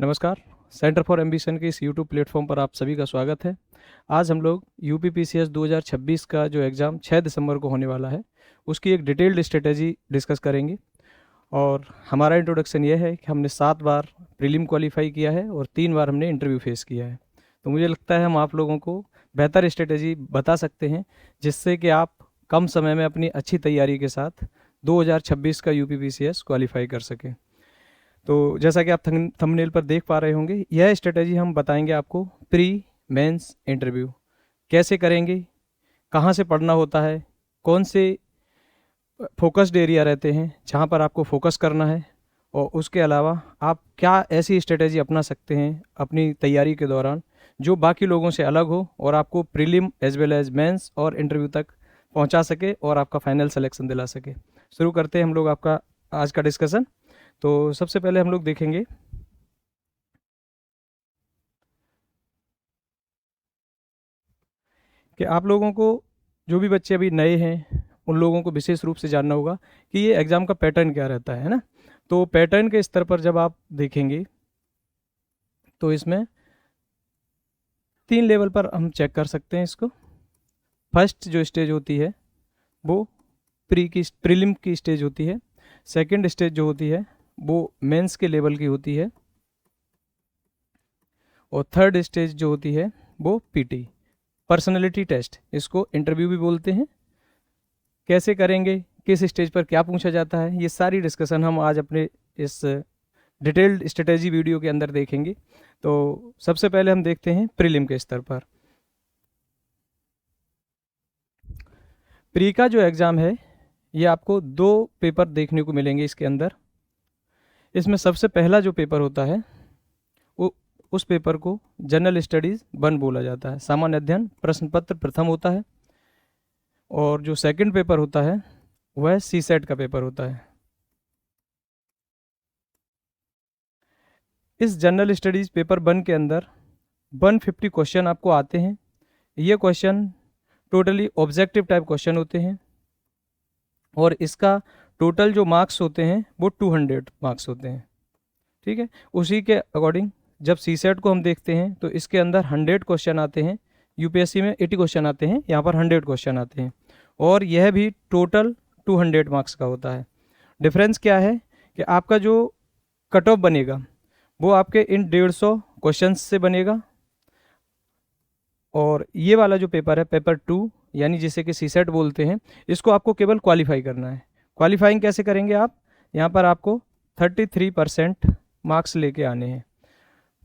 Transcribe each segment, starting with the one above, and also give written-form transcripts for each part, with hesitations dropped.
नमस्कार। Centre for ambition के इस यूट्यूब प्लेटफॉर्म पर आप सभी का स्वागत है। आज हम लोग यूपीपीसीएस 2026 का जो एग्ज़ाम 6 दिसंबर को होने वाला है उसकी एक डिटेल्ड स्ट्रेटेजी डिस्कस करेंगे। और हमारा इंट्रोडक्शन ये है कि हमने 7 बार प्रीलिम क्वालिफाई किया है और 3 बार हमने इंटरव्यू फेस किया है। तो मुझे लगता है हम आप लोगों को बेहतर स्ट्रेटेजी बता सकते हैं जिससे कि आप कम समय में अपनी अच्छी तैयारी के साथ 2026 का यूपीपीसीएस क्वालिफाई कर सकें। तो जैसा कि आप थंबनेल पर देख पा रहे होंगे, यह स्ट्रेटेजी हम बताएंगे आपको प्री मेंस इंटरव्यू कैसे करेंगे, कहाँ से पढ़ना होता है, कौन से फोकस्ड एरिया रहते हैं जहाँ पर आपको फोकस करना है, और उसके अलावा आप क्या ऐसी स्ट्रेटेजी अपना सकते हैं अपनी तैयारी के दौरान जो बाकी लोगों से अलग हो और आपको prelim as well as mains और इंटरव्यू तक पहुँचा सके और आपका फाइनल सिलेक्शन दिला सके। शुरू करते हैं हम लोग आपका आज का डिस्कशन। तो सबसे पहले हम लोग देखेंगे कि आप लोगों को, जो भी बच्चे अभी नए हैं, उन लोगों को विशेष रूप से जानना होगा कि ये एग्ज़ाम का पैटर्न क्या रहता है ना। तो पैटर्न के स्तर पर जब आप देखेंगे तो इसमें 3 लेवल पर हम चेक कर सकते हैं इसको। फर्स्ट जो स्टेज होती है वो प्रीलिम की स्टेज होती है। सेकंड स्टेज जो होती है वो मेंस के लेवल की होती है। और थर्ड स्टेज जो होती है वो पीटी पर्सनैलिटी टेस्ट, इसको इंटरव्यू भी बोलते हैं। कैसे करेंगे, किस स्टेज पर क्या पूछा जाता है, ये सारी डिस्कशन हम आज अपने इस डिटेल्ड स्ट्रेटेजी वीडियो के अंदर देखेंगे। तो सबसे पहले हम देखते हैं प्रीलिम के स्तर पर। प्री का जो एग्ज़ाम है ये आपको 2 पेपर देखने को मिलेंगे इसके अंदर। इसमें सबसे पहला जो पेपर होता है वो उस पेपर को जनरल स्टडीज़ 1 बोला जाता है, सामान्य अध्ययन प्रश्न पत्र प्रथम होता है। और जो सेकंड पेपर होता है वह सीसेट का पेपर होता है। इस जनरल स्टडीज़ पेपर 1 के अंदर 150 क्वेश्चन आपको आते हैं। ये question totally objective type question होते हैं और इसका टोटल जो मार्क्स होते हैं वो 200 मार्क्स होते हैं। ठीक है, उसी के अकॉर्डिंग जब सीसेट को हम देखते हैं तो इसके अंदर 100 क्वेश्चन आते हैं। यूपीएससी में 80 क्वेश्चन आते हैं, यहाँ पर 100 क्वेश्चन आते हैं और यह भी टोटल 200 मार्क्स का होता है। डिफरेंस क्या है कि आपका जो कट ऑफ बनेगा वो आपके इन 150 क्वेश्चन से बनेगा। और ये वाला जो पेपर है पेपर 2 यानी जिसे कि सीसेट बोलते हैं, इसको आपको केवल क्वालिफाई करना है। क्वालिफाइंग कैसे करेंगे आप, यहाँ पर आपको 33% मार्क्स लेके आने हैं।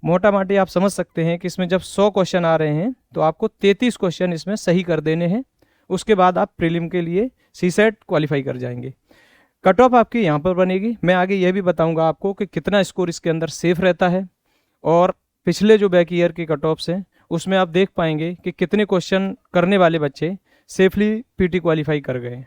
मोटा माटी आप समझ सकते हैं कि इसमें जब 100 क्वेश्चन आ रहे हैं तो आपको 33 क्वेश्चन इसमें सही कर देने हैं। उसके बाद आप प्रीलिम के लिए सीसेट क्वालिफाई कर जाएंगे। कट ऑफ आपकी यहाँ पर बनेगी। मैं आगे यह भी बताऊंगा आपको कि कितना स्कोर इसके अंदर सेफ रहता है। और पिछले जो बैक ईयर के कट ऑफ्स हैं उसमें आप देख पाएंगे कि कितने क्वेश्चन करने वाले बच्चे सेफली पीटी क्वालिफाई कर गए।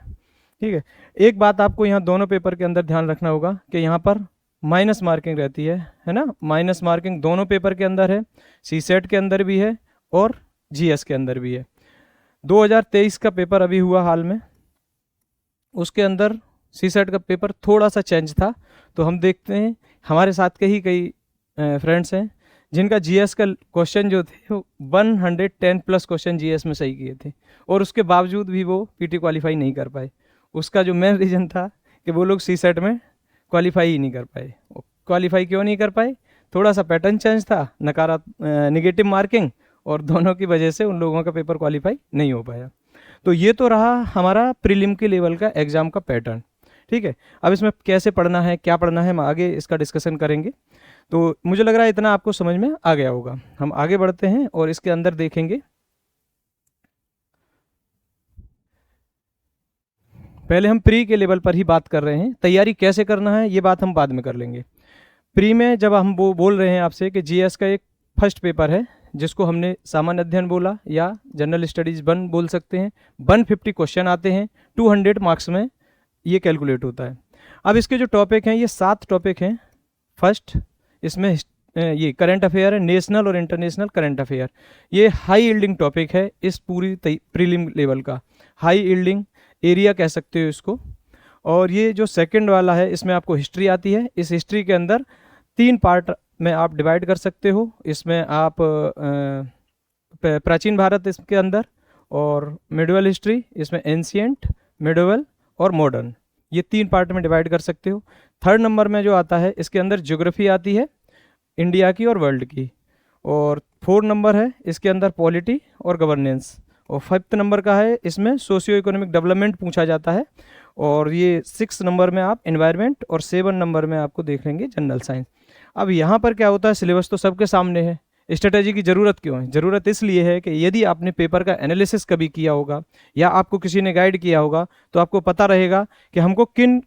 ठीक है, एक बात आपको यहाँ दोनों पेपर के अंदर ध्यान रखना होगा कि यहाँ पर माइनस मार्किंग रहती है ना। माइनस मार्किंग दोनों पेपर के अंदर है, सीसेट के अंदर भी है और जीएस के अंदर भी है। 2023 का पेपर अभी हुआ हाल में, उसके अंदर सीसेट का पेपर थोड़ा सा चेंज था। तो हम देखते हैं हमारे साथ के ही कई फ्रेंड्स हैं जिनका जीएस का क्वेश्चन जो थे वो 110 प्लस क्वेश्चन जीएस में सही किए थे और उसके बावजूद भी वो पीटी क्वालिफाई नहीं कर पाए। उसका जो मेन रीज़न था कि वो लोग सीसेट में क्वालिफाई ही नहीं कर पाए। क्वालिफाई क्यों नहीं कर पाए, थोड़ा सा पैटर्न चेंज था, नेगेटिव मार्किंग, और दोनों की वजह से उन लोगों का पेपर क्वालिफाई नहीं हो पाया। तो ये तो रहा हमारा प्रीलिम के लेवल का एग्ज़ाम का पैटर्न। ठीक है, अब इसमें कैसे पढ़ना है, क्या पढ़ना है, हम आगे इसका डिस्कशन करेंगे। तो मुझे लग रहा है इतना आपको समझ में आ गया होगा। हम आगे बढ़ते हैं और इसके अंदर देखेंगे। पहले हम प्री के लेवल पर ही बात कर रहे हैं, तैयारी कैसे करना है ये बात हम बाद में कर लेंगे। प्री में जब हम वो बोल रहे हैं आपसे कि जीएस का एक फर्स्ट पेपर है जिसको हमने सामान्य अध्ययन बोला या जनरल स्टडीज़ 1 बोल सकते हैं। 150 क्वेश्चन आते हैं, 200 मार्क्स में ये कैलकुलेट होता है। अब इसके जो टॉपिक हैं ये 7 टॉपिक हैं। फर्स्ट इसमें ये करंट अफेयर है, नेशनल और इंटरनेशनल करंट अफेयर। ये हाई यील्डिंग टॉपिक है इस पूरी प्रीलिम लेवल का, हाई यील्डिंग एरिया कह सकते हो इसको। और ये जो सेकंड वाला है इसमें आपको हिस्ट्री आती है। इस हिस्ट्री के अंदर 3 पार्ट में आप डिवाइड कर सकते हो। इसमें आप प्राचीन भारत इसके अंदर, और मिडिवल हिस्ट्री, इसमें एंशिएंट, मिडिवल और मॉडर्न, ये 3 पार्ट में डिवाइड कर सकते हो। 3rd नंबर में जो आता है इसके अंदर ज्योग्राफी आती है इंडिया की और वर्ल्ड की, और 4 नंबर है इसके अंदर पॉलिटी और गवर्नेंस, और 5th नंबर का है इसमें सोशियो इकोनॉमिक डेवलपमेंट पूछा जाता है, और ये 6 नंबर में आप एनवायरनमेंट, और 7 नंबर में आपको देख लेंगे जनरल साइंस। अब यहाँ पर क्या होता है, सिलेबस तो सबके सामने है, स्ट्रेटेजी की ज़रूरत क्यों है? ज़रूरत इसलिए है कि यदि आपने पेपर का एनालिसिस कभी किया होगा या आपको किसी ने गाइड किया होगा तो आपको पता रहेगा कि हमको किन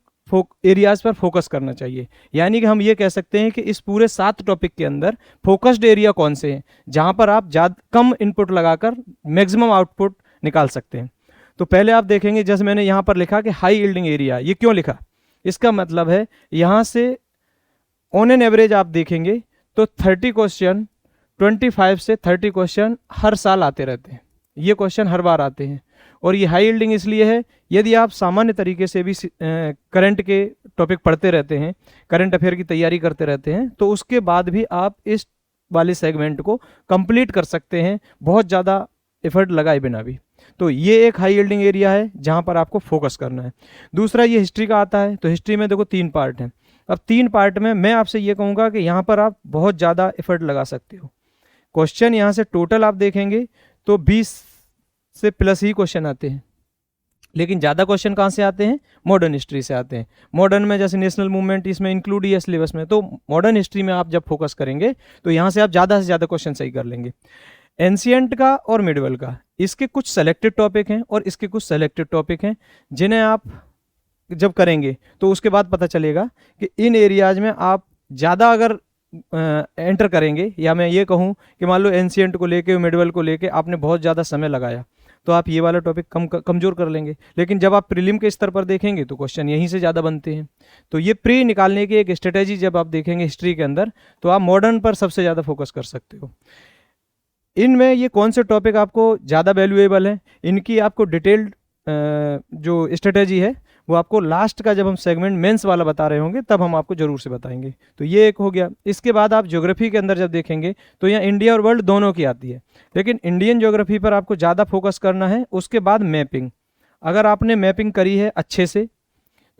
एरियाज पर फोकस करना चाहिए। यानी कि हम ये कह सकते हैं कि इस पूरे 7 टॉपिक के अंदर फोकस्ड एरिया कौन से हैं जहाँ पर आप ज़्यादा कम इनपुट लगाकर मैक्सिमम आउटपुट निकाल सकते हैं। तो पहले आप देखेंगे, जैसे मैंने यहाँ पर लिखा कि हाई यील्डिंग एरिया, ये क्यों लिखा? इसका मतलब है यहाँ से ऑन एन एवरेज आप देखेंगे तो 30 क्वेश्चन, 25 से 30 क्वेश्चन हर साल आते रहते हैं, ये क्वेश्चन हर बार आते हैं। और ये हाई यील्डिंग इसलिए है, यदि आप सामान्य तरीके से भी करंट के टॉपिक पढ़ते रहते हैं, करंट अफेयर की तैयारी करते रहते हैं, तो उसके बाद भी आप इस वाले सेगमेंट को कंप्लीट कर सकते हैं बहुत ज़्यादा एफर्ट लगाए बिना भी। तो ये एक हाई यील्डिंग एरिया है जहाँ पर आपको फोकस करना है। दूसरा ये हिस्ट्री का आता है, तो हिस्ट्री में देखो 3 पार्ट हैं। अब 3 पार्ट में मैं आपसे ये कहूँगा कि यहाँ पर आप बहुत ज़्यादा एफर्ट लगा सकते हो। क्वेश्चन यहाँ से टोटल आप देखेंगे तो 20 से प्लस ही क्वेश्चन आते हैं, लेकिन ज़्यादा क्वेश्चन कहाँ से आते हैं? मॉडर्न हिस्ट्री से आते हैं। मॉडर्न में जैसे नेशनल मूवमेंट इसमें इंक्लूड ही है सिलेबस में, तो मॉडर्न हिस्ट्री में आप जब फोकस करेंगे तो यहाँ से आप ज़्यादा से ज़्यादा क्वेश्चन सही कर लेंगे। एंशिएंट का और मिडिवल का, इसके कुछ सेलेक्टेड टॉपिक हैं और इसके कुछ सेलेक्टेड टॉपिक हैं जिन्हें आप जब करेंगे तो उसके बाद पता चलेगा कि इन एरियाज में आप ज़्यादा अगर एंटर करेंगे, या मैं ये कहूँ कि मान लो एंशिएंट को लेके, मिडिवल को लेके आपने बहुत ज़्यादा समय लगाया, तो आप ये वाला टॉपिक कमज़ोर कर लेंगे। लेकिन जब आप प्रीलिम के स्तर पर देखेंगे तो क्वेश्चन यहीं से ज़्यादा बनते हैं। तो ये प्री निकालने की एक स्ट्रेटेजी जब आप देखेंगे हिस्ट्री के अंदर, तो आप मॉडर्न पर सबसे ज़्यादा फोकस कर सकते हो। इनमें ये कौन से टॉपिक आपको ज़्यादा वैल्यूएबल हैं, इनकी आपको डिटेल्ड जो स्ट्रेटेजी है वो आपको लास्ट का जब हम सेगमेंट मेंस वाला बता रहे होंगे तब हम आपको ज़रूर से बताएंगे। तो ये एक हो गया। इसके बाद आप ज्योग्राफी के अंदर जब देखेंगे तो यहाँ इंडिया और वर्ल्ड दोनों की आती है, लेकिन इंडियन ज्योग्राफी पर आपको ज़्यादा फोकस करना है। उसके बाद मैपिंग, अगर आपने मैपिंग करी है अच्छे से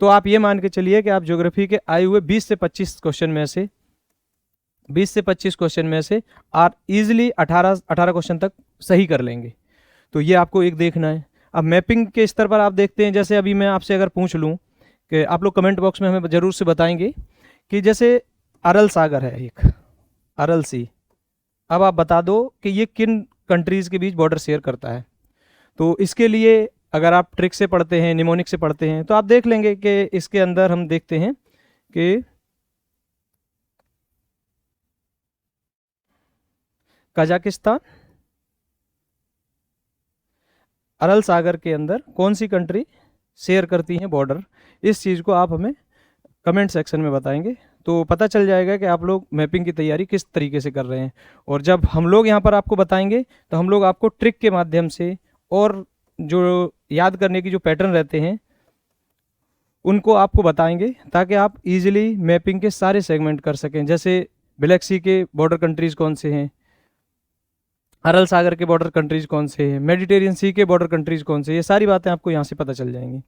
तो आप ये मान के चलिए कि आप ज्योग्राफी के आए हुए 20 से 25 क्वेश्चन में से आप ईजिली 18 क्वेश्चन तक सही कर लेंगे। तो ये आपको एक देखना है। अब मैपिंग के स्तर पर आप देखते हैं, जैसे अभी मैं आपसे अगर पूछ लूँ कि आप लोग कमेंट बॉक्स में हमें ज़रूर से बताएंगे कि जैसे अरल सागर है एक, अरल सी, अब आप बता दो कि ये किन कंट्रीज़ के बीच बॉर्डर शेयर करता है। तो इसके लिए अगर आप ट्रिक से पढ़ते हैं, निमोनिक से पढ़ते हैं, तो आप देख लेंगे कि इसके अंदर हम देखते हैं कि कजाकिस्तान, अरल सागर के अंदर कौन सी कंट्री शेयर करती हैं बॉर्डर, इस चीज़ को आप हमें कमेंट सेक्शन में बताएंगे तो पता चल जाएगा कि आप लोग मैपिंग की तैयारी किस तरीके से कर रहे हैं। और जब हम लोग यहाँ पर आपको बताएंगे तो हम लोग आपको ट्रिक के माध्यम से और जो याद करने की जो पैटर्न रहते हैं उनको आपको बताएंगे ताकि आप इजीली मैपिंग के सारे सेगमेंट कर सकें। जैसे ब्लैक सी के बॉर्डर कंट्रीज़ कौन से हैं, अरल सागर के बॉर्डर कंट्रीज़ कौन से हैं, मेडिटेरियन सी के बॉर्डर कंट्रीज़ कौन से, ये सारी बातें आपको यहाँ से पता चल जाएंगी।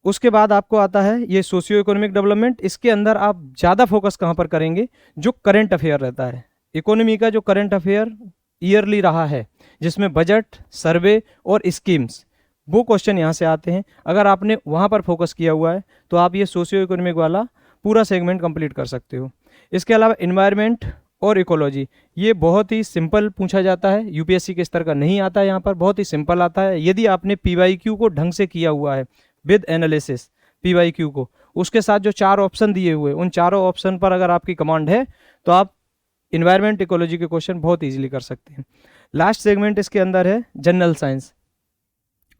उसके बाद आपको आता है ये सोशियो इकोनॉमिक डेवलपमेंट। इसके अंदर आप ज़्यादा फोकस कहाँ पर करेंगे? जो करंट अफेयर रहता है, इकोनॉमी का जो करंट अफेयर ईयरली रहा है, जिसमें बजट, सर्वे और स्कीम्स, वो क्वेश्चन यहाँ से आते हैं। अगर आपने वहाँ पर फोकस किया हुआ है तो आप ये सोशियो इकोनॉमिक वाला पूरा सेगमेंट कंप्लीट कर सकते हो। इसके अलावा एनवायरनमेंट और इकोलॉजी, ये बहुत ही सिंपल पूछा जाता है, यूपीएससी के स्तर का नहीं आता है, यहाँ पर बहुत ही सिंपल आता है। यदि आपने पीवाईक्यू को ढंग से किया हुआ है विद एनालिसिस, पीवाईक्यू को उसके साथ जो 4 ऑप्शन दिए हुए, उन चारों ऑप्शन पर अगर आपकी कमांड है तो आप इन्वायरमेंट इकोलॉजी के क्वेश्चन बहुत ईजिली कर सकते हैं। लास्ट सेगमेंट इसके अंदर है जनरल साइंस।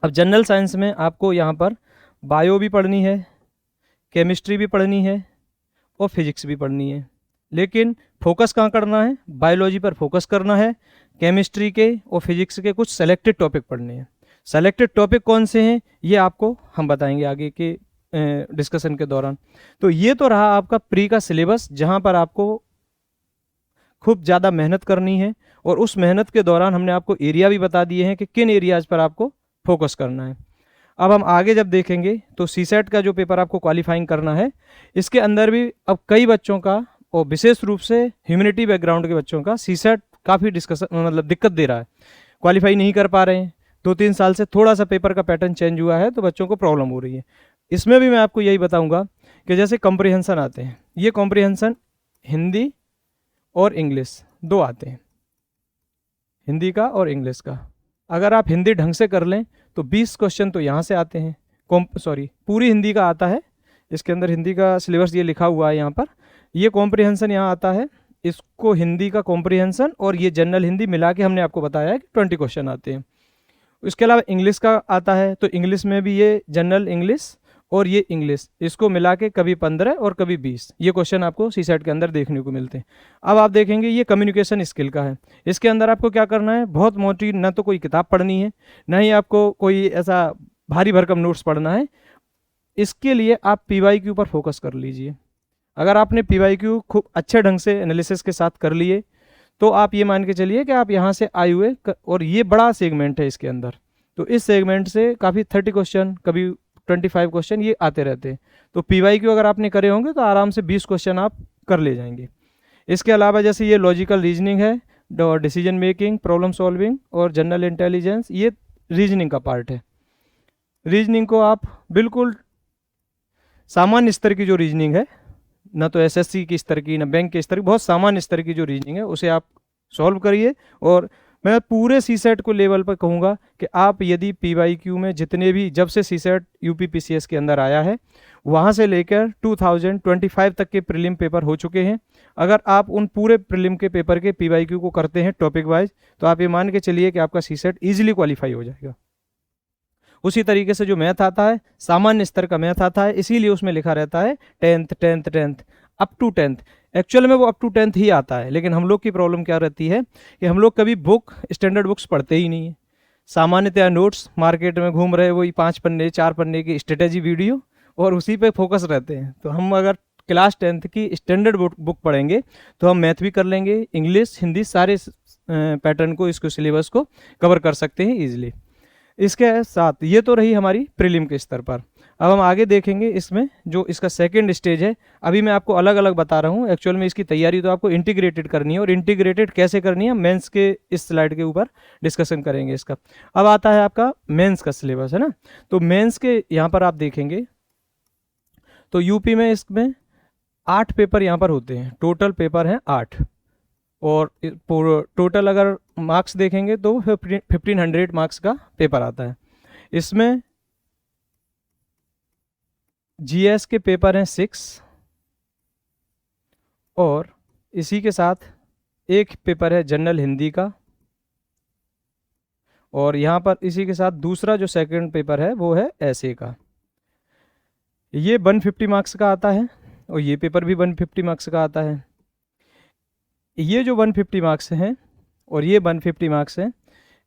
अब जनरल साइंस में आपको यहाँ पर बायो भी पढ़नी है, केमिस्ट्री भी पढ़नी है और फिजिक्स भी पढ़नी है, लेकिन फोकस कहाँ करना है? बायोलॉजी पर फोकस करना है। केमिस्ट्री के और फिजिक्स के कुछ सेलेक्टेड टॉपिक पढ़ने हैं। सेलेक्टेड टॉपिक कौन से हैं ये आपको हम बताएंगे आगे के डिस्कशन के दौरान। तो ये तो रहा आपका प्री का सिलेबस, जहाँ पर आपको खूब ज़्यादा मेहनत करनी है, और उस मेहनत के दौरान हमने आपको एरिया भी बता दिए हैं कि किन एरियाज़ पर आपको फोकस करना है। अब हम आगे जब देखेंगे तो सीसेट का जो पेपर आपको क्वालिफाइंग करना है, इसके अंदर भी अब कई बच्चों का, और विशेष रूप से ह्यूमैनिटी बैकग्राउंड के बच्चों का सीसेट काफ़ी डिस्कशन मतलब दिक्कत दे रहा है, क्वालिफाई नहीं कर पा रहे हैं। 2-3 साल से थोड़ा सा पेपर का पैटर्न चेंज हुआ है तो बच्चों को प्रॉब्लम हो रही है। इसमें भी मैं आपको यही बताऊंगा कि जैसे कॉम्प्रिहेंशन आते हैं, ये कॉम्प्रिहेंशन हिंदी और इंग्लिश दो आते हैं, हिंदी का और इंग्लिश का। अगर आप हिंदी ढंग से कर लें तो 20 क्वेश्चन तो यहाँ से आते हैं, पूरी हिंदी का आता है, इसके अंदर हिंदी का सिलेबस ये लिखा हुआ है यहाँ पर। ये कॉम्प्रिहेंशन यहाँ आता है, इसको हिंदी का कॉम्प्रिहेंशन और ये जनरल हिंदी मिला के हमने आपको बताया है कि 20 क्वेश्चन आते हैं। इसके अलावा इंग्लिश का आता है, तो इंग्लिश में भी ये जनरल इंग्लिश और ये इंग्लिश, इसको मिला के कभी 15 और कभी 20 ये क्वेश्चन आपको सीसेट के अंदर देखने को मिलते हैं। अब आप देखेंगे ये कम्युनिकेशन स्किल का है। इसके अंदर आपको क्या करना है, बहुत मोटी ना तो कोई किताब पढ़नी है, ना ही आपको कोई ऐसा भारी भरकम नोट्स पढ़ना है। इसके लिए आप PYQ पर फोकस कर लीजिए। अगर आपने PYQ खूब अच्छे ढंग से एनालिसिस के साथ कर लिए तो आप ये मान के चलिए कि आप यहाँ से आए हुए, और ये बड़ा सेगमेंट है इसके अंदर, तो इस सेगमेंट से काफ़ी 30 क्वेश्चन कभी 25 क्वेश्चन ये आते रहते हैं। तो PYQ अगर आपने करे होंगे तो आराम से 20 क्वेश्चन आप कर ले जाएंगे। इसके अलावा जैसे ये लॉजिकल रीजनिंग है, डिसीजन मेकिंग, प्रॉब्लम सॉल्विंग और जनरल इंटेलिजेंस, ये रीजनिंग का पार्ट है। रीजनिंग को आप बिल्कुल सामान्य स्तर की जो रीजनिंग है, ना तो SSC की स्तर की, ना बैंक के स्तर की, बहुत सामान्य स्तर की जो रीजनिंग है उसे आप सॉल्व करिए। और मैं पूरे सीसेट को लेवल पर कहूँगा कि आप यदि PYQ में जितने भी, जब से सीसेट UPPCS के अंदर आया है वहाँ से लेकर 2025 तक के प्रीलिम पेपर हो चुके हैं, अगर आप उन पूरे प्रीलिम के पेपर के PYQ को करते हैं टॉपिक वाइज, तो आप ये मान के चलिए कि आपका सीसेट ईजिली क्वालिफाई हो जाएगा। उसी तरीके से जो मैथ आता है, सामान्य स्तर का मैथ आता है, इसीलिए उसमें लिखा रहता है 10th up to 10th। Actual में वो अप टू 10th ही आता है, लेकिन हम लोग की प्रॉब्लम क्या रहती है कि हम लोग कभी बुक, स्टैंडर्ड बुक्स पढ़ते ही नहीं है। सामान्यतया नोट्स मार्केट में घूम रहे, वही 5 पन्ने 4 पन्ने की स्ट्रेटेजी वीडियो, और उसी पे फोकस रहते हैं। तो हम अगर क्लास 10th की स्टैंडर्ड बुक पढ़ेंगे तो हम मैथ भी कर लेंगे, इंग्लिश, हिंदी, सारे पैटर्न को, इसको सिलेबस को कवर कर सकते हैं ईजिली। इसके साथ ये तो रही हमारी प्रीलिम के स्तर पर। अब हम आगे देखेंगे इसमें जो इसका सेकंड स्टेज है, अभी मैं आपको अलग अलग बता रहा हूँ, एक्चुअल में इसकी तैयारी तो आपको इंटीग्रेटेड करनी है, और इंटीग्रेटेड कैसे करनी है मेंस के इस स्लाइड के ऊपर डिस्कशन करेंगे इसका। अब आता है आपका मेंस का सिलेबस, है ना। तो मेंस के यहाँ पर आप देखेंगे तो यूपी में इसमें 8 पेपर यहाँ पर होते हैं, टोटल पेपर हैं 8, और टोटल अगर मार्क्स देखेंगे तो 1500 मार्क्स का पेपर आता है। इसमें GS के पेपर हैं 6, और इसी के साथ एक पेपर है जनरल हिंदी का, और यहाँ पर इसी के साथ दूसरा जो सेकंड पेपर है वो है ऐसे का। ये 150 मार्क्स का आता है, और ये पेपर भी 150 मार्क्स का आता है। ये जो 150 मार्क्स हैं और ये 150 मार्क्स हैं,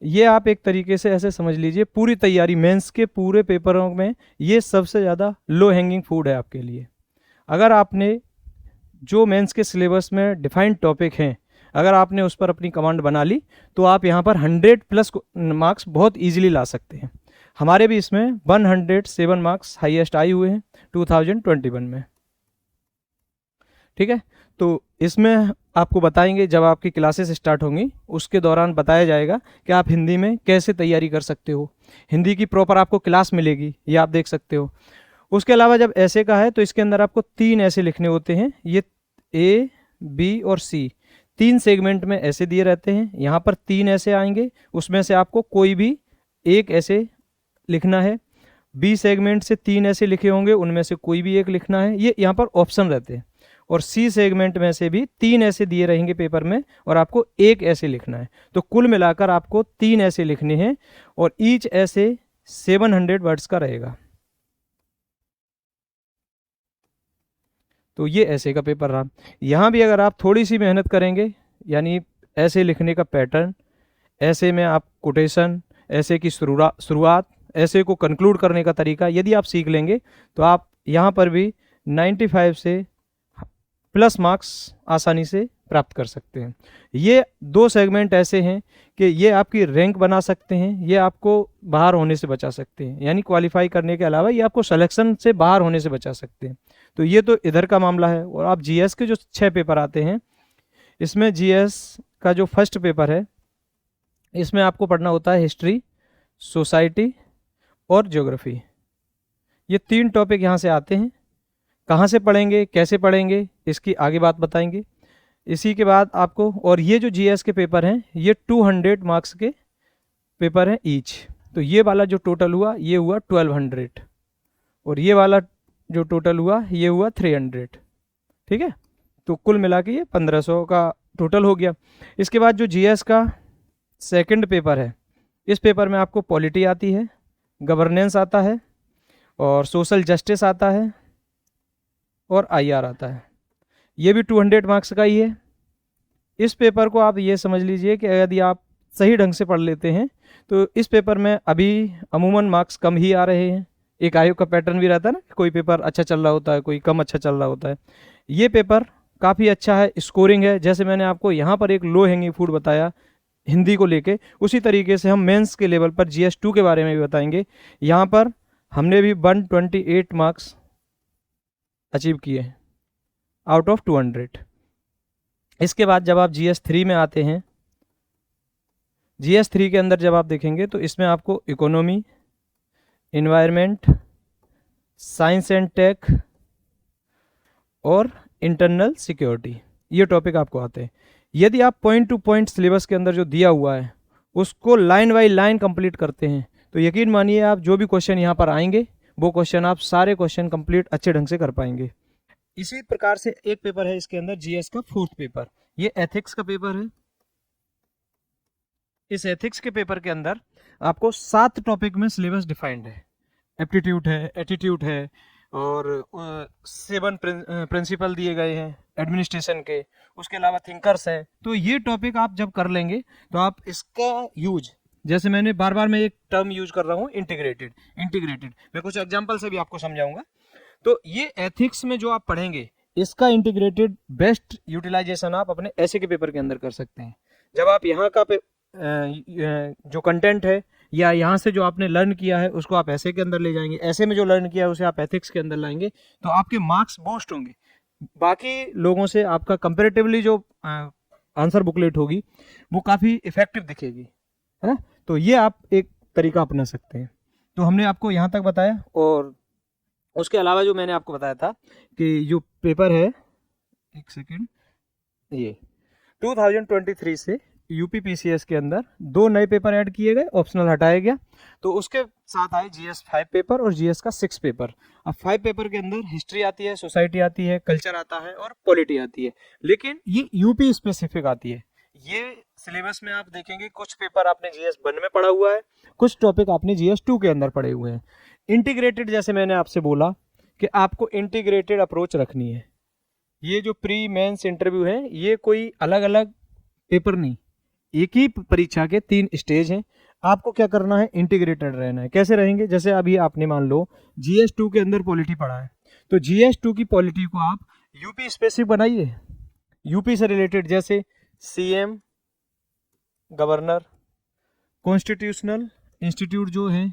ये आप एक तरीके से ऐसे समझ लीजिए पूरी तैयारी मेंस के पूरे पेपरों में ये सबसे ज़्यादा लो हैंगिंग फूड है आपके लिए। अगर आपने जो मेंस के सिलेबस में डिफाइंड टॉपिक हैं, अगर आपने उस पर अपनी कमांड बना ली तो आप यहाँ पर 100+ मार्क्स बहुत ईजिली ला सकते हैं। हमारे भी इसमें 107 मार्क्स हाईएस्ट आए हुए हैं 2021 में, ठीक है। तो इसमें आपको बताएंगे जब आपकी क्लासेस स्टार्ट होंगी उसके दौरान बताया जाएगा कि आप हिंदी में कैसे तैयारी कर सकते हो, हिंदी की प्रॉपर आपको क्लास मिलेगी, ये आप देख सकते हो। उसके अलावा जब ऐसे का है तो इसके अंदर आपको 3 ऐसे लिखने होते हैं, ये A, B और C 3 सेगमेंट में ऐसे दिए रहते हैं। यहाँ पर 3 ऐसे आएंगे, उसमें से आपको कोई भी एक ऐसे लिखना है। B सेगमेंट से 3 ऐसे लिखे होंगे, उनमें से कोई भी एक लिखना है, ये यहाँ पर ऑप्शन रहते हैं। और C सेगमेंट में से भी 3 ऐसे दिए रहेंगे पेपर में, और आपको एक ऐसे लिखना है। तो कुल मिलाकर आपको 3 ऐसे लिखने हैं, और ईच ऐसे 700 वर्ड्स का रहेगा। तो ये ऐसे का पेपर रहा। यहाँ भी अगर आप थोड़ी सी मेहनत करेंगे, यानी ऐसे लिखने का पैटर्न, ऐसे में आप कोटेशन, ऐसे की शुरुआत, ऐसे को कंक्लूड करने का तरीका यदि आप सीख लेंगे तो आप यहाँ पर भी 95 से प्लस मार्क्स आसानी से प्राप्त कर सकते हैं। ये 2 सेगमेंट ऐसे हैं कि ये आपकी रैंक बना सकते हैं, ये आपको बाहर होने से बचा सकते हैं, यानी क्वालिफाई करने के अलावा ये आपको सिलेक्शन से बाहर होने से बचा सकते हैं। तो ये तो इधर का मामला है। और आप जीएस के जो 6 पेपर आते हैं, इसमें जीएस का जो फर्स्ट पेपर है, इसमें आपको पढ़ना होता है हिस्ट्री, सोसाइटी और ज्योग्राफी। ये 3 टॉपिक यहाँ से आते हैं। कहाँ से पढ़ेंगे, कैसे पढ़ेंगे, इसकी आगे बात बताएंगे। इसी के बाद आपको, और ये जो जीएस के पेपर हैं ये 200 मार्क्स के पेपर हैं ईच। तो ये वाला जो टोटल हुआ ये हुआ 1200, और ये वाला जो टोटल हुआ ये हुआ 300। ठीक है, तो कुल मिला के ये 1500 का टोटल हो गया। इसके बाद जो जीएस का सेकंड पेपर है, इस पेपर में आपको पॉलिटी आती है, गवर्नेंस आता है, और सोशल जस्टिस आता है, और आईआर आता है। ये भी 200 मार्क्स का ही है। इस पेपर को आप ये समझ लीजिए कि यदि आप सही ढंग से पढ़ लेते हैं तो इस पेपर में अभी अमूमन मार्क्स कम ही आ रहे हैं। एक आयोग का पैटर्न भी रहता है ना, कोई पेपर अच्छा चल रहा होता है, कोई कम अच्छा चल रहा होता है। ये पेपर काफ़ी अच्छा है, स्कोरिंग है। जैसे मैंने आपको यहाँ पर एक लो हैंगिंग फ्रूट बताया हिंदी को लेके, उसी तरीके से हम मेंस के लेवल पर GS2 के बारे में भी बताएंगे। यहाँ पर हमने भी 128 मार्क्स अचीव किए हैं आउट ऑफ 200। इसके बाद जब आप GS3 में आते हैं, GS3 के अंदर जब आप देखेंगे तो इसमें आपको economy, environment, science and tech और इंटरनल सिक्योरिटी, ये टॉपिक आपको आते हैं। यदि आप पॉइंट टू पॉइंट सिलेबस के अंदर जो दिया हुआ है उसको लाइन बाई लाइन कंप्लीट करते हैं तो यकीन मानिए आप जो भी क्वेश्चन यहाँ पर आएंगे वो क्वेश्चन आप सारे क्वेश्चन कंप्लीट अच्छे ढंग से कर पाएंगे। इसी प्रकार से एक पेपर है इसके अंदर जीएस का 4th पेपर, ये एथिक्स का पेपर है। इस एथिक्स के पेपर के अंदर आपको 7 टॉपिक में सिलेबस डिफाइंड है। एप्टीट्यूड है, एटीट्यूड है, और 7 प्रिंसिपल दिए गए हैं एडमिनिस्ट्रेशन के, उसके अलावा थिंकर्स हैं। तो ये टॉपिक आप जब कर लेंगे तो आप इसका यूज, जैसे मैंने बार बार मैं एक टर्म यूज कर रहा हूँ इंटीग्रेटेड, मैं कुछ एग्जांपल से भी आपको समझाऊंगा। तो ये एथिक्स में जो आप पढ़ेंगे इसका इंटीग्रेटेड बेस्ट यूटिलाइजेशन आप अपने ऐसे के पेपर के अंदर कर सकते हैं। जब आप यहाँ का जो कंटेंट है या यहाँ से जो आपने लर्न किया है उसको आप ऐसे के अंदर ले जाएंगे, ऐसे में जो लर्न किया है उसे आप एथिक्स के अंदर लाएंगे, तो आपके मार्क्स बूस्ट होंगे। बाकी लोगों से आपका कंपेरेटिवली जो आंसर बुकलेट होगी वो काफ़ी इफेक्टिव दिखेगी, है ना। तो ये आप एक तरीका अपना सकते हैं। तो हमने आपको यहाँ तक बताया, और उसके अलावा जो मैंने आपको बताया था कि जो पेपर है, एक सेकेंड, ये 2023 से यूपीपीसीएस के अंदर 2 नए पेपर ऐड किए गए, ऑप्शनल हटाया गया। तो उसके साथ आए GS 5 पेपर और GS का 6 पेपर। अब 5 पेपर के अंदर हिस्ट्री आती है, सोसाइटी आती है, कल्चर आता है और पॉलिटी आती है, लेकिन ये यूपी स्पेसिफिक आती है। ये सिलेबस में आप देखेंगे कुछ पेपर आपने GS 1 में पढ़ा हुआ है, कुछ टॉपिक आपने GS 2 के अंदर पढ़े हुए हैं। इंटीग्रेटेड, जैसे मैंने आपसे बोला कि आपको इंटीग्रेटेड अप्रोच रखनी है। ये जो प्री मेंस इंटरव्यू है ये कोई अलग अलग पेपर नहीं, एक ही परीक्षा के 3 स्टेज हैं। आपको क्या करना है, इंटीग्रेटेड रहना है। कैसे रहेंगे, जैसे अभी आपने मान लो GS2 के अंदर पॉलिटी पढ़ा है, तो GS2 की पॉलिटी को आप यूपी स्पेसिफिक बनाइए, यूपी से रिलेटेड, जैसे CM, गवर्नर, कॉन्स्टिट्यूशनल इंस्टीट्यूट जो है,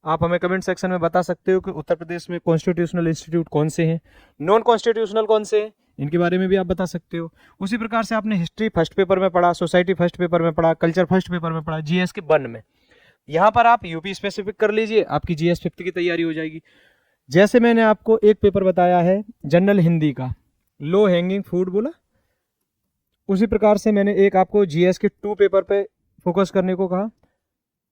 आप हमें कमेंट सेक्शन में बता सकते हो कि उत्तर प्रदेश में कॉन्स्टिट्यूशनल इंस्टीट्यूट कौन से हैं, नॉन कॉन्स्टिट्यूशनल कौन से हैं, इनके बारे में भी आप बता सकते हो। उसी प्रकार से आपने हिस्ट्री फर्स्ट पेपर में पढ़ा, सोसाइटी फर्स्ट पेपर में पढ़ा, कल्चर फर्स्ट पेपर में पढ़ा, GS के 1 में, यहाँ पर आप यूपी स्पेसिफिक कर लीजिए, आपकी GS 5 की तैयारी हो जाएगी। जैसे मैंने आपको एक पेपर बताया है जनरल हिंदी का, लो हैंगिंग फ्रूट बोला, उसी प्रकार से मैंने एक आपको GS के 2 पेपर पे फोकस करने को कहा,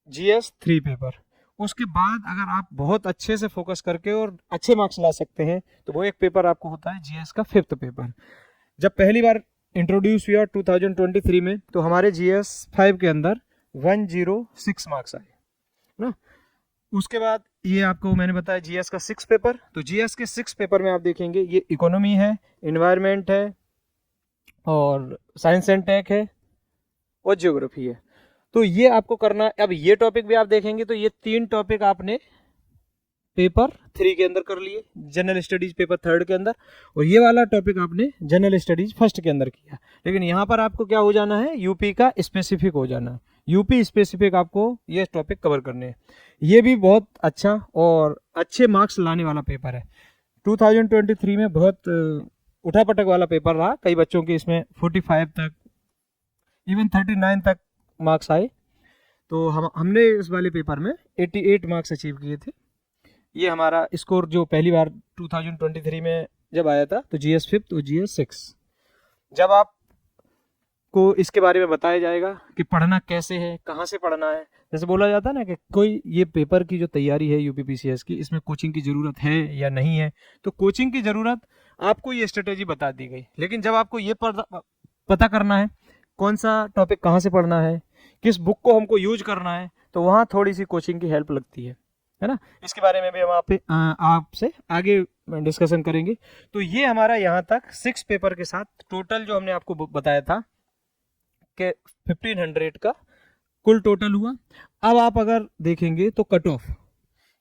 GS 3 पेपर। उसके बाद अगर आप बहुत अच्छे से फोकस करके और अच्छे मार्क्स ला सकते हैं तो वो एक पेपर आपको होता है GS का 5th पेपर। जब पहली बार इंट्रोड्यूस हुआ 2023 में तो हमारे GS 5 के अंदर 106 मार्क्स आए ना। उसके बाद ये आपको मैंने बताया GS का 6 पेपर। तो GS के 6 पेपर में आप देखेंगे ये इकोनॉमी है, इन्वायरमेंट है, और साइंस एंड टेक है, और ज्योग्राफी है। तो ये आपको करना है। अब ये टॉपिक भी आप देखेंगे तो ये 3 टॉपिक आपने पेपर 3 के अंदर कर लिए, जनरल स्टडीज पेपर 3 के अंदर, और ये वाला टॉपिक आपने जनरल स्टडीज 1 के अंदर किया। लेकिन यहाँ पर आपको क्या हो जाना है, यूपी का स्पेसिफिक हो जाना है, यूपी स्पेसिफिक आपको ये टॉपिक कवर करने हैं। ये भी बहुत अच्छा और अच्छे मार्क्स लाने वाला पेपर है। 2023 में बहुत उठापटक वाला पेपर रहा, कई बच्चों के इसमें 45 तक, इवन 39 तक मार्क्स आए। तो हमने इस वाले पेपर में 88 मार्क्स अचीव किए थे। ये हमारा स्कोर जो पहली बार 2023 में जब आया था, तो GS 5 और GS 6। जब आपको इसके बारे में बताया जाएगा कि पढ़ना कैसे है, कहाँ से पढ़ना है। जैसे बोला जाता है ना कि कोई ये पेपर की जो तैयारी है UPPCS की, इसमें कोचिंग की ज़रूरत है या नहीं है, तो कोचिंग की ज़रूरत आपको ये स्ट्रेटेजी बता दी गई। लेकिन जब आपको ये पता करना है कौन सा टॉपिक कहाँ से पढ़ना है, किस बुक को हमको यूज करना है, तो वहाँ थोड़ी सी कोचिंग की हेल्प लगती है ना। इसके बारे में भी हम आपसे आगे डिस्कशन करेंगे। तो ये हमारा यहाँ तक 6 पेपर के साथ टोटल जो हमने आपको बताया था कि 1500 का कुल टोटल हुआ। अब आप अगर देखेंगे तो कट ऑफ,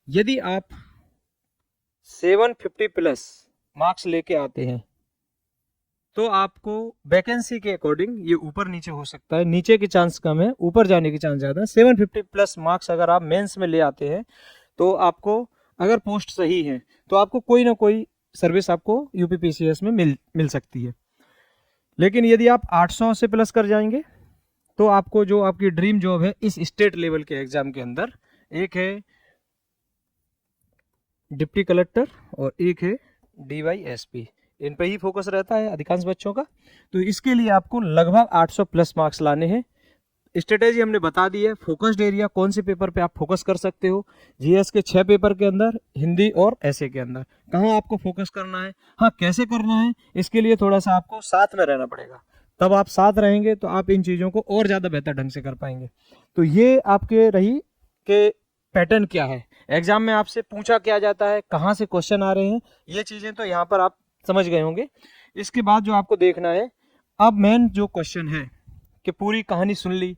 यदि आप 750 प्लस मार्क्स लेके आते हैं तो आपको वैकेंसी के अकॉर्डिंग ये ऊपर नीचे हो सकता है, नीचे के चांस कम है, ऊपर जाने के चांस ज़्यादा है। 750 प्लस मार्क्स अगर आप मेंस में ले आते हैं तो आपको, अगर पोस्ट सही है तो आपको कोई ना कोई सर्विस आपको UPPCS में मिल सकती है। लेकिन यदि आप 800 से प्लस कर जाएंगे तो आपको जो आपकी ड्रीम जॉब है इस स्टेट लेवल के एग्जाम के अंदर, एक है डिप्टी कलेक्टर और एक है DYSP, इन पे ही फोकस रहता है अधिकांश बच्चों का। तो इसके लिए आपको लगभग 800 प्लस मार्क्स लाने हैं। स्ट्रेटेजी हमने बता दी है। फोकस्ड एरिया कौन से पेपर पे आप फोकस कर सकते हो, GS के 6 पेपर के अंदर, हिंदी और ऐसे के अंदर कहाँ आपको फोकस करना है, हाँ कैसे करना है, इसके लिए थोड़ा सा आपको साथ में रहना पड़ेगा। तब आप साथ रहेंगे तो आप इन चीज़ों को और ज़्यादा बेहतर ढंग से कर पाएंगे। तो ये आपके रही कि पैटर्न क्या है, एग्जाम में आपसे पूछा क्या जाता है, कहाँ से क्वेश्चन आ रहे हैं, ये चीज़ें तो यहाँ पर आप समझ गए होंगे। इसके बाद जो आपको देखना है, अब मेन जो क्वेश्चन है कि पूरी कहानी सुन ली,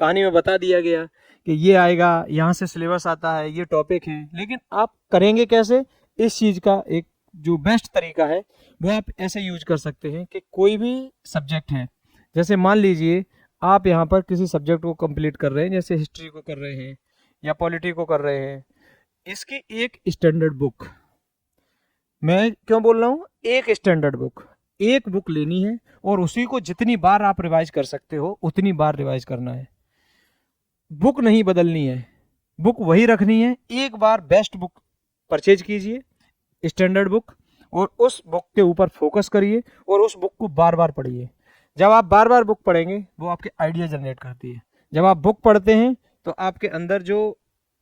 कहानी में बता दिया गया कि ये आएगा, यहाँ से सिलेबस आता है, ये टॉपिक है, लेकिन आप करेंगे कैसे, इस चीज़ का एक जो बेस्ट तरीका है वो आप ऐसे यूज कर सकते हैं कि कोई भी सब्जेक्ट है, जैसे मान लीजिए आप यहाँ पर किसी सब्जेक्ट को कंप्लीट कर रहे हैं, जैसे हिस्ट्री को कर रहे हैं या पॉलिटी को कर रहे हैं, इसकी एक स्टैंडर्ड बुक, मैं क्यों बोल रहा हूँ एक स्टैंडर्ड बुक, एक बुक लेनी है और उसी को जितनी बार आप रिवाइज कर सकते हो उतनी बार रिवाइज करना है। बुक नहीं बदलनी है, बुक वही रखनी है। एक बार बेस्ट बुक परचेज कीजिए, स्टैंडर्ड बुक, और उस बुक के ऊपर फोकस करिए और उस बुक को बार बार पढ़िए। जब आप बार बार बुक पढ़ेंगे वो आपके आइडिया जनरेट करती है। जब आप बुक पढ़ते हैं तो आपके अंदर जो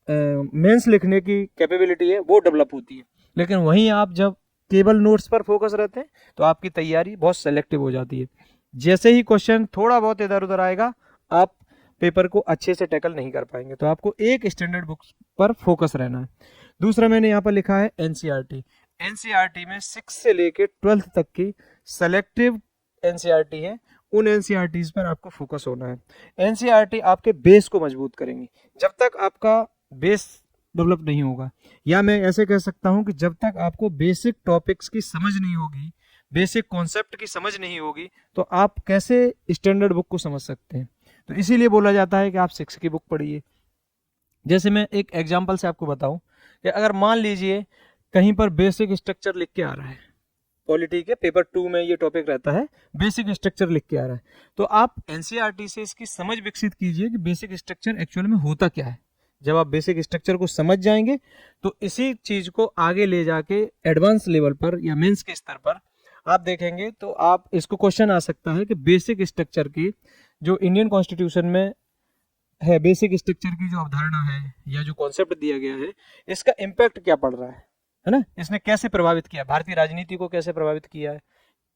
मेंस लिखने की कैपेबिलिटी है वो डेवलप होती है। लेकिन वहीं आप जब केवल नोट्स पर फोकस रहते हैं तो आपकी तैयारी बहुत सेलेक्टिव हो जाती है। जैसे ही क्वेश्चन थोड़ा बहुत इधर उधर आएगा, आप पेपर को अच्छे से टैकल नहीं कर पाएंगे। तो आपको एक स्टैंडर्ड बुक पर फोकस रहना है। दूसरा मैंने यहाँ पर लिखा है NCERT। NCERT में 6 से लेके 12th तक की सेलेक्टिव NCERT है, उन NCERTs पर आपको फोकस होना है। NCERT आपके बेस को मजबूत करेंगे। जब तक आपका बेस डेवलप नहीं होगा, या मैं ऐसे कह सकता हूं कि जब तक आपको बेसिक टॉपिक्स की समझ नहीं होगी, बेसिक कॉन्सेप्ट की समझ नहीं होगी, तो आप कैसे स्टैंडर्ड बुक को समझ सकते हैं। तो इसीलिए बोला जाता है कि आप 6 की बुक पढ़िए। जैसे मैं एक एग्जांपल से आपको बताऊं कि अगर मान लीजिए कहीं पर बेसिक स्ट्रक्चर लिख के आ रहा है, पॉलिटी के पेपर 2 में ये टॉपिक रहता है, बेसिक स्ट्रक्चर लिख के आ रहा है, तो आप NCERT से इसकी समझ विकसित कीजिए कि बेसिक स्ट्रक्चर एक्चुअल में होता क्या है। जब आप बेसिक स्ट्रक्चर को समझ जाएंगे तो इसी चीज को आगे ले जाके एडवांस लेवल पर या मेंस के स्तर पर आप देखेंगे तो आप इसको क्वेश्चन आ सकता है कि बेसिक स्ट्रक्चर की जो इंडियन कॉन्स्टिट्यूशन में है, बेसिक स्ट्रक्चर की जो अवधारणा है या जो कॉन्सेप्ट दिया गया है, इसका इम्पैक्ट क्या पड़ रहा है ना, इसने कैसे प्रभावित किया, भारतीय राजनीति को कैसे प्रभावित किया है।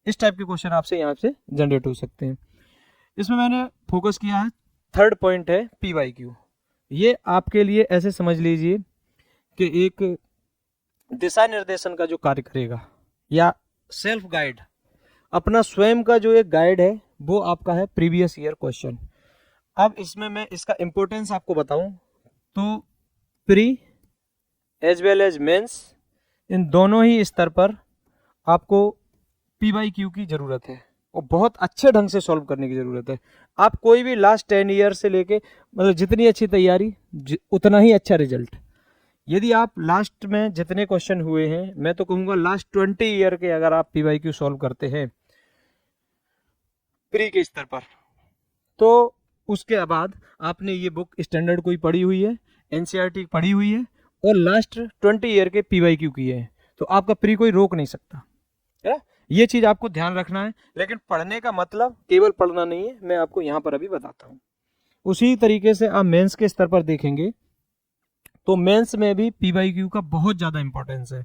इस टाइप के क्वेश्चन आपसे यहाँ से जनरेट हो सकते हैं। इसमें मैंने फोकस किया है, 3rd पॉइंट है PYQ। ये आपके लिए ऐसे समझ लीजिए कि एक दिशा निर्देशन का जो कार्य करेगा, या सेल्फ गाइड, अपना स्वयं का जो एक गाइड है वो आपका है प्रीवियस ईयर क्वेश्चन। अब इसमें मैं इसका इंपॉर्टेंस आपको बताऊं तो pre as well as mains, इन दोनों ही स्तर पर आपको PYQ की ज़रूरत है और बहुत अच्छे ढंग से सॉल्व करने की ज़रूरत है। आप कोई भी लास्ट 10 ईयर से लेके मतलब जितनी अच्छी तैयारी उतना ही अच्छा रिजल्ट। यदि आप लास्ट में जितने क्वेश्चन हुए हैं, मैं तो कहूँगा लास्ट 20 ईयर के अगर आप PYQ सॉल्व करते हैं प्री के स्तर पर, तो उसके बाद आपने ये बुक स्टैंडर्ड कोई पढ़ी हुई है, NCERT पढ़ी हुई है और लास्ट 20 ईयर के PYQ किए हैं, तो आपका प्री कोई रोक नहीं सकता है ना। ये चीज़ आपको ध्यान रखना है। लेकिन पढ़ने का मतलब केवल पढ़ना नहीं है, मैं आपको यहाँ पर अभी बताता हूँ। उसी तरीके से आप मेंस के स्तर पर देखेंगे तो मेंस में भी PYQ का बहुत ज़्यादा इंपॉर्टेंस है।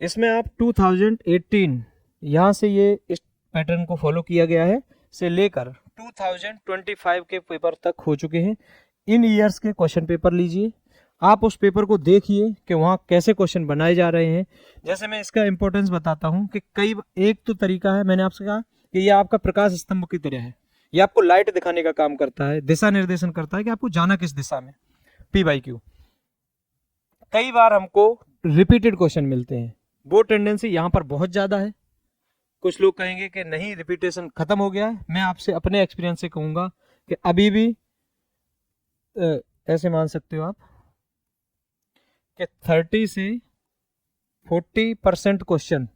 इसमें आप 2018 यहाँ से ये इस पैटर्न को फॉलो किया गया है से लेकर 2025 के पेपर तक हो चुके हैं। इन ईयर्स के क्वेश्चन पेपर लीजिए, आप उस पेपर को देखिए कि वहाँ कैसे क्वेश्चन बनाए जा रहे हैं। जैसे मैं इसका इंपॉर्टेंस बताता हूँ कि कई एक तो तरीका है, मैंने आपसे कहा कि ये आपका प्रकाश स्तंभ की तरह है, ये आपको लाइट दिखाने का काम करता है, दिशा निर्देशन करता है कि आपको जाना किस दिशा में। PYQ कई बार हमको रिपीटेड क्वेश्चन मिलते हैं, वो टेंडेंसी यहाँ पर बहुत ज़्यादा है। कुछ लोग कहेंगे कि नहीं रिपीटेशन खत्म हो गया है, मैं आपसे अपने एक्सपीरियंस से कहूँगा कि अभी भी ऐसे मान सकते हो आप कि 30 से 40% क्वेश्चन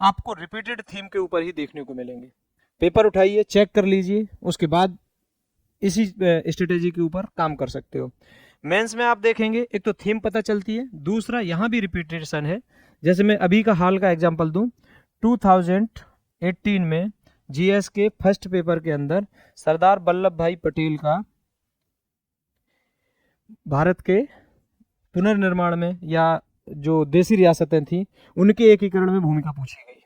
आपको रिपीटेड थीम के ऊपर ही देखने को मिलेंगे। पेपर उठाइए, चेक कर लीजिए, उसके बाद इसी स्ट्रेटेजी के ऊपर काम कर सकते हो। मेंस में आप देखेंगे एक तो थीम पता चलती है, दूसरा यहाँ भी रिपीटेशन है। जैसे मैं अभी का हाल का एग्जांपल दूं, 2018 में GS के फर्स्ट पेपर के अंदर सरदार वल्लभ भाई पटेल का भारत के पुनर्निर्माण में या जो देशी रियासतें थी उनके एकीकरण में भूमिका पूछी गई।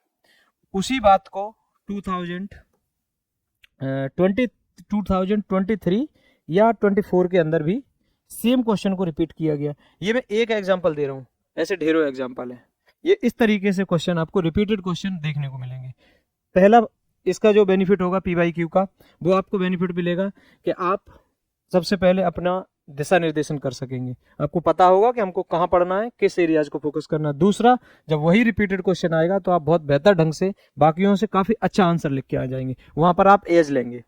उसी बात को 2023 या 24 के अंदर भी सेम क्वेश्चन को रिपीट किया गया। ये मैं एक एग्जांपल दे रहा हूँ, ऐसे ढेरों एग्जांपल है। ये इस तरीके से क्वेश्चन आपको रिपीटेड क्वेश्चन देखने को मिलेंगे। पहला इसका जो बेनिफिट होगा PYQ का, वो आपको बेनिफिट मिलेगा कि आप सबसे पहले अपना दिशा निर्देशन कर सकेंगे, आपको पता होगा कि हमको कहाँ पढ़ना है, किस एरियाज को फोकस करना है। दूसरा, जब वही रिपीटेड क्वेश्चन आएगा तो आप बहुत बेहतर ढंग से बाकियों से काफ़ी अच्छा आंसर लिख के आ जाएंगे, वहाँ पर आप एज लेंगे।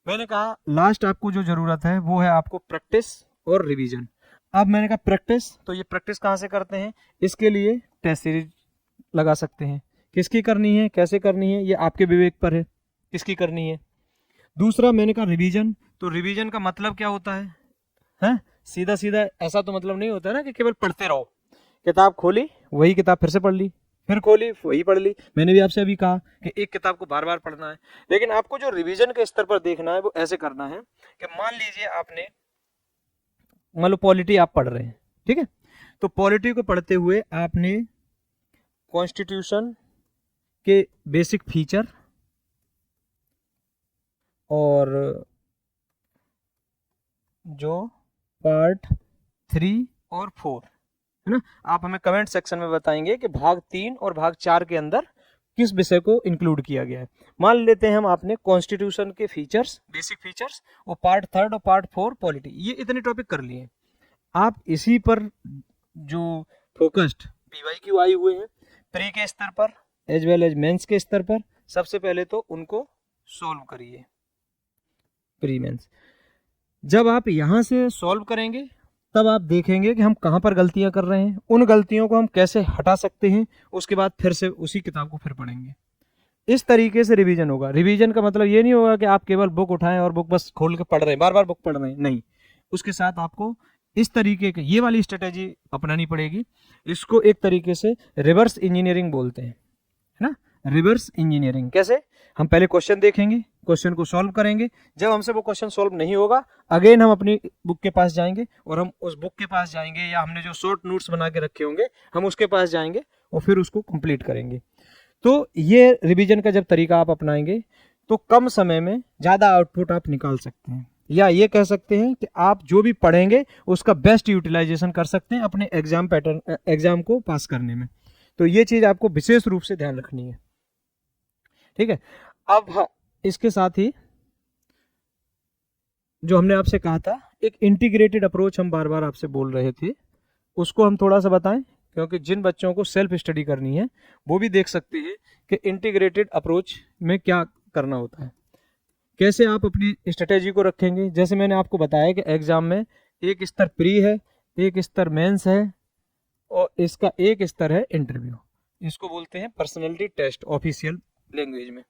मैंने कहा लास्ट आपको जो ज़रूरत है वो है आपको प्रैक्टिस और रिवीजन। अब मैंने कहा प्रैक्टिस, तो ये प्रैक्टिस कहाँ से करते हैं, इसके लिए टेस्ट सीरीज लगा सकते हैं। किसकी करनी है, कैसे करनी है, ये आपके विवेक पर है किसकी करनी है। दूसरा मैंने कहा रिवीजन, तो रिवीजन का मतलब क्या होता है, हैं? सीधा सीधा ऐसा तो मतलब नहीं होता है ना कि केवल पढ़ते रहो, किताब खोली वही किताब फिर से पढ़ ली, फिर खोली वही पढ़ ली। मैंने भी आपसे अभी कहा कि एक किताब को बार बार पढ़ना है, लेकिन आपको जो रिवीजन के स्तर पर देखना है वो ऐसे करना है कि मान लीजिए आपने मान लो पॉलिटी आप पढ़ रहे हैं, ठीक है, तो पॉलिटी को पढ़ते हुए आपने कॉन्स्टिट्यूशन के बेसिक फीचर और जो पार्ट 3 और 4 है ना, आप हमें कमेंट सेक्शन में बताएंगे कि भाग 3 और भाग 4 के अंदर किस विषय को इंक्लूड किया गया है। मान लेते हैं हम आपने कॉन्स्टिट्यूशन के फीचर्स, बेसिक फीचर्स और पार्ट 3 और पार्ट 4 पॉलिटी, ये इतने टॉपिक कर लिए। आप इसी पर जो फोकस्ड PYQ आए हुए हैं प्री के स्तर पर एज वेल एज मेंस के स्तर पर, सबसे पहले तो उनको सॉल्व करिए प्री मेंस। जब आप यहाँ से सॉल्व करेंगे तब आप देखेंगे कि हम कहाँ पर गलतियाँ कर रहे हैं, उन गलतियों को हम कैसे हटा सकते हैं, उसके बाद फिर से उसी किताब को फिर पढ़ेंगे। इस तरीके से रिवीजन होगा। रिवीजन का मतलब ये नहीं होगा कि आप केवल बुक उठाएं और बुक बस खोल के पढ़ रहे हैं, बार बार बुक पढ़ रहे हैं, नहीं। उसके साथ आपको इस तरीके के ये वाली स्ट्रेटेजी अपनानी पड़ेगी। इसको एक तरीके से रिवर्स इंजीनियरिंग बोलते हैं, है ना। रिवर्स इंजीनियरिंग कैसे, हम पहले क्वेश्चन देखेंगे, क्वेश्चन को सॉल्व करेंगे, जब हमसे वो क्वेश्चन सॉल्व नहीं होगा अगेन हम अपनी बुक के पास जाएंगे और हम उस बुक के पास जाएंगे या हमने जो शॉर्ट नोट्स बना के रखे होंगे हम उसके पास जाएंगे और फिर उसको कंप्लीट करेंगे। तो ये रिवीजन का जब तरीका आप अपनाएंगे तो कम समय में ज़्यादा आउटपुट आप निकाल सकते हैं, या ये कह सकते हैं कि आप जो भी पढ़ेंगे उसका बेस्ट यूटिलाइजेशन कर सकते हैं अपने एग्जाम को पास करने में। तो ये चीज़ आपको विशेष रूप से ध्यान रखनी है, ठीक है। अब इसके साथ ही जो हमने आपसे कहा था एक इंटीग्रेटेड अप्रोच हम बार बार आपसे बोल रहे थे, उसको हम थोड़ा सा बताएं, क्योंकि जिन बच्चों को सेल्फ स्टडी करनी है वो भी देख सकते हैं कि इंटीग्रेटेड अप्रोच में क्या करना होता है, कैसे आप अपनी स्ट्रेटेजी को रखेंगे। जैसे मैंने आपको बताया कि एग्जाम में एक स्तर प्री है, एक स्तर मेंस है और इसका एक स्तर है इंटरव्यू। इसको बोलते हैं पर्सनैलिटी टेस्ट ऑफिशियल लैंग्वेज में।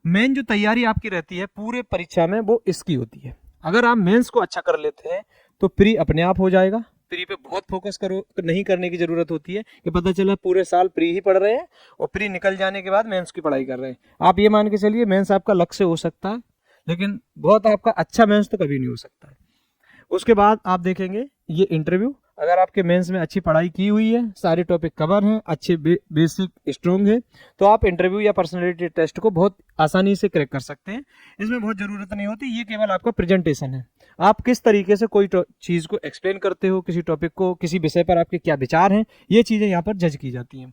मेन जो तैयारी आपकी रहती है पूरे परीक्षा में वो इसकी होती है। अगर आप मेंस को अच्छा कर लेते हैं तो प्री अपने आप हो जाएगा। प्री पे बहुत फोकस करो, नहीं करने की जरूरत होती है कि पता चला पूरे साल प्री ही पढ़ रहे हैं और प्री निकल जाने के बाद मेंस की पढ़ाई कर रहे हैं। आप ये मान के चलिए मेंस आपका लक्ष्य हो सकता है, लेकिन बहुत आपका अच्छा मेंस तो कभी नहीं हो सकता है। उसके बाद आप देखेंगे ये इंटरव्यू। अगर आपके मेंस में अच्छी पढ़ाई की हुई है, सारे टॉपिक कवर हैं, अच्छे बेसिक स्ट्रॉन्ग है, तो आप इंटरव्यू या पर्सनालिटी टेस्ट को बहुत आसानी से क्रैक कर सकते हैं। इसमें बहुत ज़रूरत नहीं होती, ये केवल आपका प्रेजेंटेशन है। आप किस तरीके से कोई चीज़ को एक्सप्लेन करते हो, किसी टॉपिक को, किसी विषय पर आपके क्या विचार हैं, ये चीज़ें यहाँ पर जज की जाती हैं।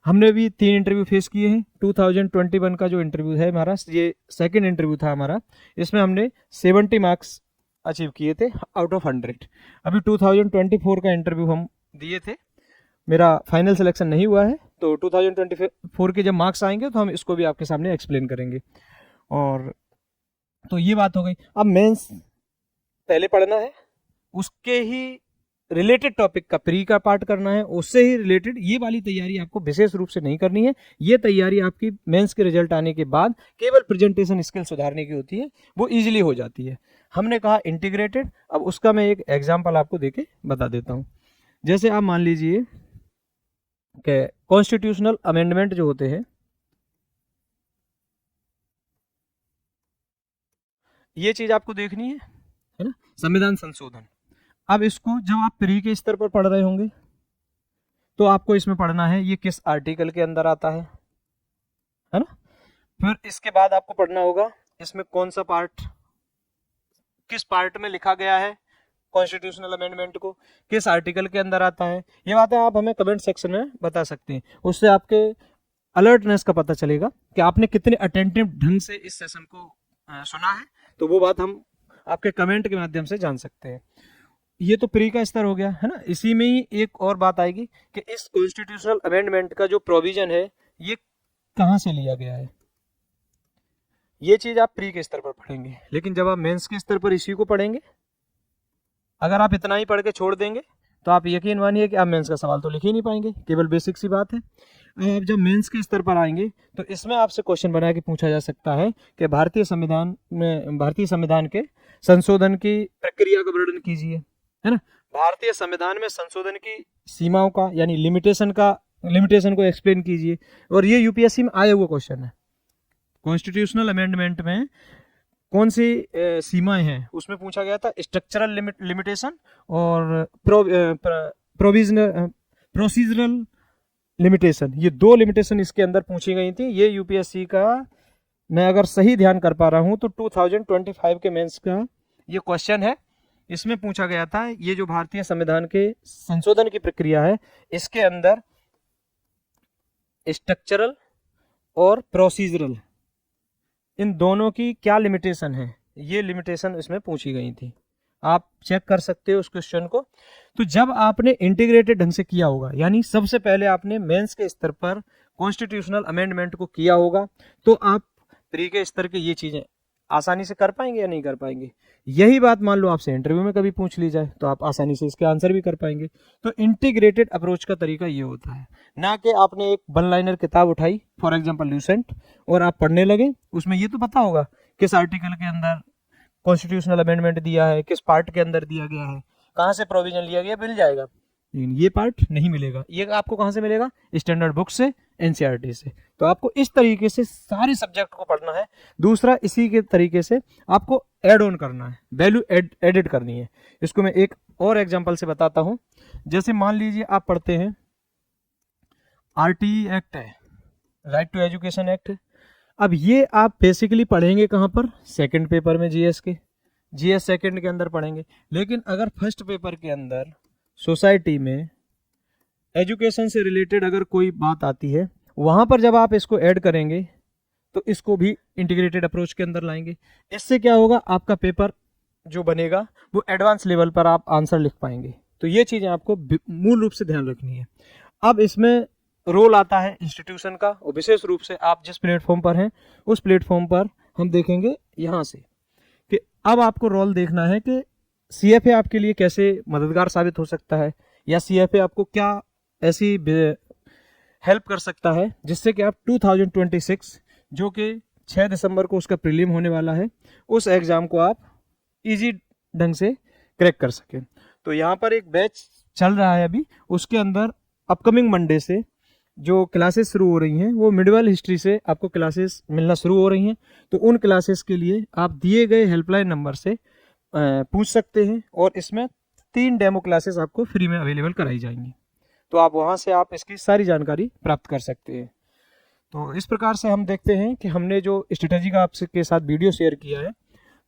हमने भी 3 इंटरव्यू फेस किए हैं। 2021 का जो इंटरव्यू है हमारा, ये सेकेंड इंटरव्यू था हमारा। इसमें हमने 70 मार्क्स अचीव किए थे आउट ऑफ 100। अभी 2024 का इंटरव्यू हम दिए थे, मेरा फाइनल सिलेक्शन नहीं हुआ है, तो 2024 के जब मार्क्स आएंगे तो हम इसको भी आपके सामने एक्सप्लेन करेंगे। और तो ये बात हो गई। अब मेंस पहले पढ़ना है, उसके ही रिलेटेड टॉपिक का प्री का पार्ट करना है, उससे ही रिलेटेड ये वाली तैयारी आपको विशेष रूप से नहीं करनी है। ये तैयारी आपकी मेंस के रिजल्ट आने के बाद केवल प्रेजेंटेशन स्किल सुधारने की होती है, वो इजीली हो जाती है। हमने कहा इंटीग्रेटेड, अब उसका मैं एक एग्जांपल आपको देके बता देता हूँ। जैसे आप मान लीजिए कि कॉन्स्टिट्यूशनल अमेंडमेंट जो होते हैं, ये चीज आपको देखनी है ना, संविधान संशोधन। अब इसको जब आप प्री के स्तर पर पढ़ रहे होंगे तो आपको इसमें पढ़ना है ये किस आर्टिकल के अंदर आता है ना। फिर इसके बाद आपको पढ़ना होगा इसमें कौन सा पार्ट, किस पार्ट में लिखा गया है कॉन्स्टिट्यूशनल अमेंडमेंट को, किस आर्टिकल के अंदर आता है। ये बातें आप हमें कमेंट सेक्शन में बता सकते हैं, उससे आपके अलर्टनेस का पता चलेगा कि आपने कितने अटेंटिव ढंग से इस सेशन को सुना है। तो वो बात हम आपके कमेंट के माध्यम से जान सकते हैं। ये तो प्री का स्तर हो गया है ना। इसी में ही एक और बात आएगी कि इस कॉन्स्टिट्यूशनल अमेंडमेंट का जो प्रोविजन है ये कहाँ से लिया गया है। ये चीज आप प्री के स्तर पर पढ़ेंगे, लेकिन जब आप मेंस के स्तर पर इसी को पढ़ेंगे, अगर आप इतना ही पढ़ के छोड़ देंगे तो आप यकीन मानिए कि आप मेंस का सवाल तो लिख ही नहीं पाएंगे। केवल बेसिक सी बात है। अब जब मेंस के स्तर पर आएंगे तो इसमें आपसे क्वेश्चन बना के पूछा जा सकता है कि भारतीय संविधान के संशोधन की प्रक्रिया का वर्णन कीजिए, है ना। भारतीय संविधान में संशोधन की सीमाओं का यानी लिमिटेशन को एक्सप्लेन कीजिए। और ये यूपीएससी में आया हुआ क्वेश्चन है। कॉन्स्टिट्यूशनल अमेंडमेंट में कौन सी सीमाएं हैं, उसमें पूछा गया था स्ट्रक्चरल लिमिटेशन और प्रोसीजरल लिमिटेशन। ये 2 लिमिटेशन इसके अंदर पूछी गई थी। ये यूपीएससी का, मैं अगर सही ध्यान कर पा रहा हूं तो 2025 के मेंस का ये क्वेश्चन है। इसमें पूछा गया था ये जो भारतीय संविधान के संशोधन की प्रक्रिया है, इसके अंदर स्ट्रक्चरल और प्रोसीजरल, इन दोनों की क्या लिमिटेशन है, ये लिमिटेशन इसमें पूछी गई थी। आप चेक कर सकते हो उस क्वेश्चन को। तो जब आपने इंटीग्रेटेड ढंग से किया होगा, यानी सबसे पहले आपने मेंस के स्तर पर कॉन्स्टिट्यूशनल अमेंडमेंट को किया होगा, तो आप प्री के स्तर के ये चीजें आसानी से कर पाएंगे या नहीं कर पाएंगे। यही बात मान लो आपसे इंटरव्यू में कभी पूछ ली जाए तो आप आसानी से इसके आंसर भी कर पाएंगे। तो इंटीग्रेटेड अप्रोच का तरीका ये होता है, ना कि आपने एक 1 लाइनर किताब उठाई फॉर एग्जांपल ल्यूसेंट और आप पढ़ने लगे। उसमें ये तो पता होगा किस आर्टिकल के अंदर कॉन्स्टिट्यूशनल अमेंडमेंट दिया है, किस पार्ट के अंदर दिया गया है, कहाँ से प्रोविजन लिया गया, मिल जाएगा। लेकिन ये पार्ट नहीं मिलेगा। ये आपको कहाँ से मिलेगा, स्टैंडर्ड बुक से, एनसीईआरटी से। तो आपको इस तरीके से सारे सब्जेक्ट को पढ़ना है। दूसरा, इसी के तरीके से आपको ऐड ऑन करना है, वैल्यू एडिट करनी है। इसको मैं एक और एग्जांपल से बताता हूं। जैसे मान लीजिए आप पढ़ते हैं आरटीई एक्ट है, राइट टू एजुकेशन एक्ट। अब ये आप बेसिकली पढ़ेंगे कहाँ पर, सेकंड पेपर में, जीएस सेकंड के अंदर पढ़ेंगे। लेकिन अगर फर्स्ट पेपर के अंदर सोसाइटी में एजुकेशन से रिलेटेड अगर कोई बात आती है, वहां पर जब आप इसको ऐड करेंगे तो इसको भी इंटीग्रेटेड अप्रोच के अंदर लाएंगे। इससे क्या होगा, आपका पेपर जो बनेगा वो एडवांस लेवल पर आप आंसर लिख पाएंगे। तो ये चीज़ें आपको मूल रूप से ध्यान रखनी है। अब इसमें रोल आता है इंस्टीट्यूशन का, और विशेष रूप से आप जिस प्लेटफॉर्म पर हैं उस प्लेटफॉर्म पर हम देखेंगे यहाँ से कि अब आपको रोल देखना है कि CFA आपके लिए कैसे मददगार साबित हो सकता है, या CFA आपको क्या ऐसी हेल्प कर सकता है जिससे कि आप 2026 जो कि 6 दिसंबर को उसका प्रीलिम होने वाला है, उस एग्ज़ाम को आप इजी ढंग से क्रैक कर सकें। तो यहाँ पर एक बैच चल रहा है अभी, उसके अंदर अपकमिंग मंडे से जो क्लासेस शुरू हो रही हैं वो मिडिवल हिस्ट्री से आपको क्लासेस मिलना शुरू हो रही हैं। तो उन क्लासेस के लिए आप दिए गए हेल्पलाइन नंबर से पूछ सकते हैं, और इसमें 3 डेमो क्लासेस आपको फ्री में अवेलेबल कराई जाएंगी। तो आप वहाँ से आप इसकी सारी जानकारी प्राप्त कर सकते हैं। तो इस प्रकार से हम देखते हैं कि हमने जो स्ट्रेटेजी का आपके साथ वीडियो शेयर किया है,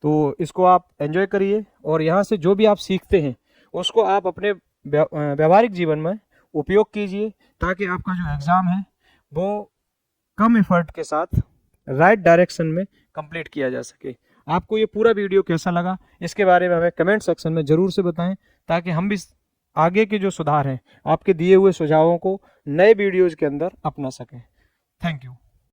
तो इसको आप एंजॉय करिए, और यहाँ से जो भी आप सीखते हैं उसको आप अपने व्यवहारिक जीवन में उपयोग कीजिए, ताकि आपका जो एग्ज़ाम है वो कम एफर्ट के साथ राइट डायरेक्शन में कंप्लीट किया जा सके। आपको ये पूरा वीडियो कैसा लगा इसके बारे में हमें कमेंट सेक्शन में ज़रूर से बताएं, ताकि हम भी आगे के जो सुधार हैं आपके दिए हुए सुझावों को नए वीडियोज़ के अंदर अपना सकें। Thank you.